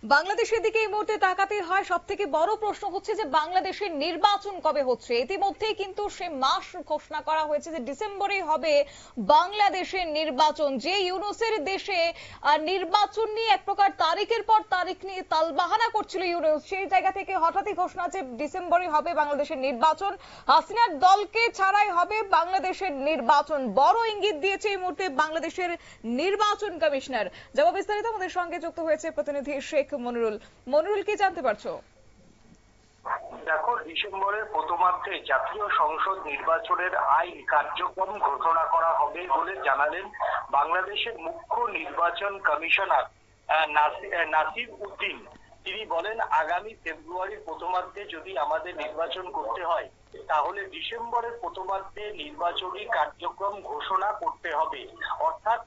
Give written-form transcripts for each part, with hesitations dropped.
বাংলাদেশের দিকে এই মুহূর্তে তাকাতে হয়। সবথেকে বড় প্রশ্ন হচ্ছে যে বাংলাদেশের নির্বাচন কবে হচ্ছে। ইতিমধ্যেই কিন্তু সে মাস ঘোষণা করা হয়েছে যে ডিসেম্বরেই হবে বাংলাদেশের নির্বাচন। যে ইউনূসের দেশে নির্বাচন নিয়ে এক প্রকার তারিখের পর তারিখ নিয়ে তালবাহানা করছিল ইউনূস, সেই জায়গা থেকে হঠাৎই ঘোষণা যে ডিসেম্বরে হবে বাংলাদেশের নির্বাচন, হাসিনার দলকে ছাড়াই হবে বাংলাদেশের নির্বাচন। বড় ইঙ্গিত দিয়েছে এই মুহূর্তে বাংলাদেশের নির্বাচন কমিশনার। যাব বিস্তারিত আমাদের সঙ্গে যুক্ত হয়েছে প্রতিনিধি শেখ মনিরুল। মনিরুল, কি জানতে পারছো? দেখো, ডিসেম্বরের প্রথমার্ধে জাতীয় সংসদ নির্বাচনের আইন কার্যক্রম ঘোষণা করা হবে বলে জানালেন বাংলাদেশের মুখ্য নির্বাচন কমিশনার নাসির উদ্দিন। তিনি বলেন, আগামী ফেব্রুয়ারির প্রথমার্ধে যদি আমাদের নির্বাচন করতে হয় তাহলে ডিসেম্বরের প্রথমার্ধে নির্বাচনী কার্যক্রম ঘোষণা করতে হবে। অর্থাৎ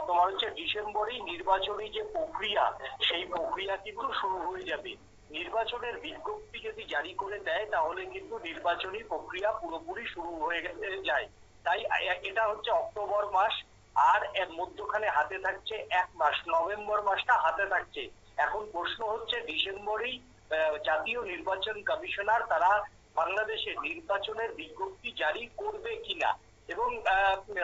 তোমার হচ্ছে ডিসেম্বরেই নির্বাচনী যে প্রক্রিয়া, সেই প্রক্রিয়া কিন্তু শুরু হয়ে যাবে। নির্বাচনের বিজ্ঞপ্তি যদি জারি করে দেয় তাহলে কিন্তু নির্বাচনী প্রক্রিয়া পুরোপুরি শুরু হয়ে যায়। তাই এটা হচ্ছে অক্টোবর মাস, আর এর মধ্যখানে হাতে থাকছে এক মাস, নভেম্বর মাসটা হাতে থাকছে। এখন প্রশ্ন হচ্ছে ডিসেম্বরেই জাতীয় নির্বাচন কমিশনার তারা বাংলাদেশের নির্বাচনের বিজ্ঞপ্তি জারি করবে কিনা, এবং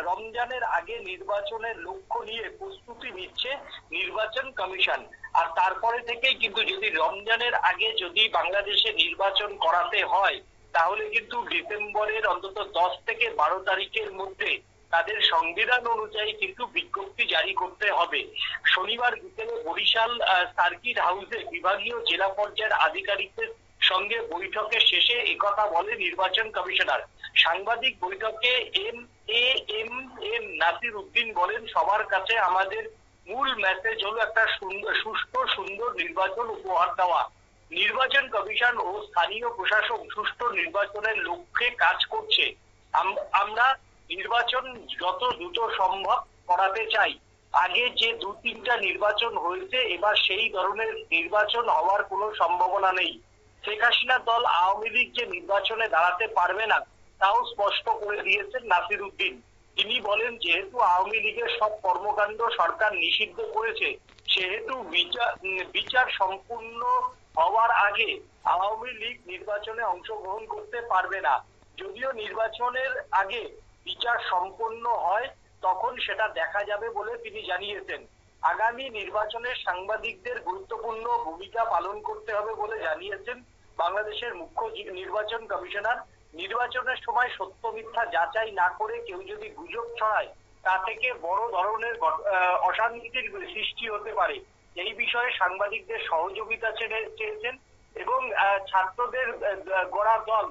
রমজানের আগে নির্বাচনের লক্ষ্য নিয়ে প্রস্তুতি নিচ্ছে নির্বাচন কমিশন। আর তারপরে থেকেই কিন্তু যদি রমজানের আগে যদি বাংলাদেশে নির্বাচন করাতে হয় তাহলে কিন্তু ডিসেম্বরের অন্তত 10 থেকে 12 তারিখের মধ্যে তাদের সংবিধান অনুযায়ী কিন্তু বিজ্ঞপ্তি জারি করতে হবে। শনিবার বিকেলে বরিশাল সার্কিট হাউসে বিভাগীয় জেলা পর্যায়ের আধিকারিকদের সঙ্গে বৈঠকের শেষে একথা বলে নির্বাচন কমিশনার। সাংবাদিক বৈঠকে এম নাসির উদ্দিন বলেন, সবার কাছে আমাদের মূল মেসেজ হলো একটা সুষ্ঠু সুন্দর নির্বাচন উপহার দেওয়া। নির্বাচন কমিশন ও স্থানীয় প্রশাসন সুষ্ঠু নির্বাচনের লক্ষ্যে কাজ করছে। আমরা নির্বাচন যত দ্রুত সম্ভব করাতে চাই। আগে যে 2-3টা নির্বাচন হয়েছে, এবার সেই ধরনের নির্বাচন হওয়ার কোনো সম্ভাবনা নেই। শেখ হাসিনার দল আওয়ামী লীগ যে নির্বাচনে দাঁড়াতে পারবে না তাও স্পষ্ট করে দিয়েছেন নাসির উদ্দিন। তিনি বলেন, যেহেতু আওয়ামী লীগের সব কর্মকাণ্ড সরকার নিষিদ্ধ করেছে, সেহেতু বিচার সম্পূর্ণ হওয়ার আগে আওয়ামী লীগ নির্বাচনে অংশগ্রহণ করতে পারবে না। যদিও নির্বাচনের আগে বিচার সম্পন্ন হয় তখন সেটা দেখা যাবে বলে তিনি জানিয়েছেন। আগামী নির্বাচনে সাংবাদিকদের গুরুত্বপূর্ণ ভূমিকা পালন করতে হবে বলে জানিয়েছেন বাংলাদেশের মুখ্য নির্বাচন কমিশনার। নির্বাচনের সময় সত্য মিথ্যা যাচাই না করে কেউ যদি গুজব ছড়ায় তা থেকে বড় ধরনের অশান্তির সৃষ্টি হতে পারে। এই বিষয়ে সাংবাদিকদের সহযোগিতা চেয়েছেন এবং ছাত্রদের গড়া দল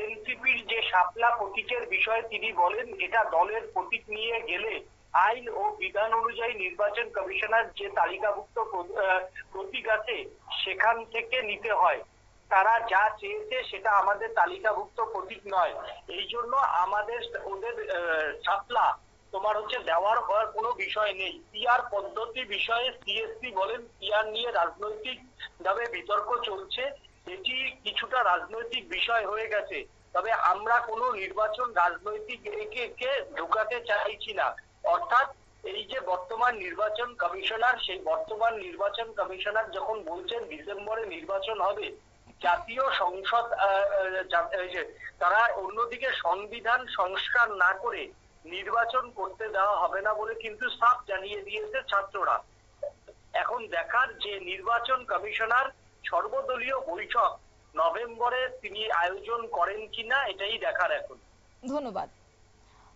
এনসিপির যে শাপলা প্রতীকের বিষয়ে তিনি বলেন, এটা দলের প্রতীক নিয়ে গেলে আইন ও বিধান অনুযায়ী নির্বাচন কমিশনার যে তালিকাভুক্ত প্রতীক আছে সেখান থেকে নিতে হয়। তারা যা চেয়েছে সেটা আমাদের তালিকাভুক্ত প্রতীক নয়, এই জন্য আমাদের ওদের শাপলা তোমার হচ্ছে দেওয়ার হওয়ার কোনো বিষয় নেই। পিআর পদ্ধতি বিষয়ে সিএসপি বলেন, পিআর নিয়ে রাজনৈতিক ভাবে বিতর্ক চলছে, এটি কিছুটা রাজনৈতিক বিষয় হয়ে গেছে। তবে আমরা কোনো নির্বাচন রাজনৈতিক কে ঢুকাতে চাইছি না। অর্থাৎ এই যে বর্তমান নির্বাচন কমিশনার, সেই বর্তমান নির্বাচন কমিশনার যখন বলছেন ডিসেম্বরে নির্বাচন হবে, জাতীয় সংসদ তারা অন্যদিকে সংবিধান সংস্কার না করে নির্বাচন করতে দেওয়া হবে না বলে কিন্তু সাফ জানিয়ে দিয়েছে ছাত্ররা। এখন দেখার যে নির্বাচন কমিশনার সর্বদলীয় বৈঠক নভেম্বরে তিনি আয়োজন করেন কিনা, এটাই দেখার এখন। ধন্যবাদ।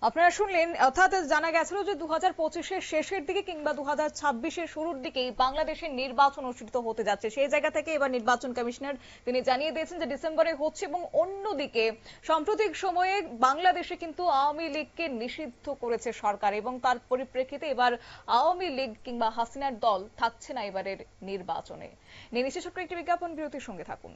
আপনারা শুনলেন, অর্থাৎ জানা গেছিল যে 2025-এর শেষের দিকে কিংবা 2026-এর শুরুর দিকেই বাংলাদেশের নির্বাচন অনুষ্ঠিত হতে যাচ্ছে। সেই জায়গা থেকে এবার নির্বাচন কমিশনার তিনি জানিয়ে দিয়েছেন যে ডিসেম্বরে হচ্ছে, এবং অন্যদিকে সাম্প্রতিক সময়ে বাংলাদেশে কিন্তু আওয়ামী লীগকে নিষিদ্ধ করেছে সরকার, এবং তার পরিপ্রেক্ষিতে এবার আওয়ামী লীগ কিংবা হাসিনার দল থাকছে না এবারের নির্বাচনে। নিয়ে নিচ্ছে ছোট্ট একটি বিজ্ঞাপন বিরতির সঙ্গে থাকুন।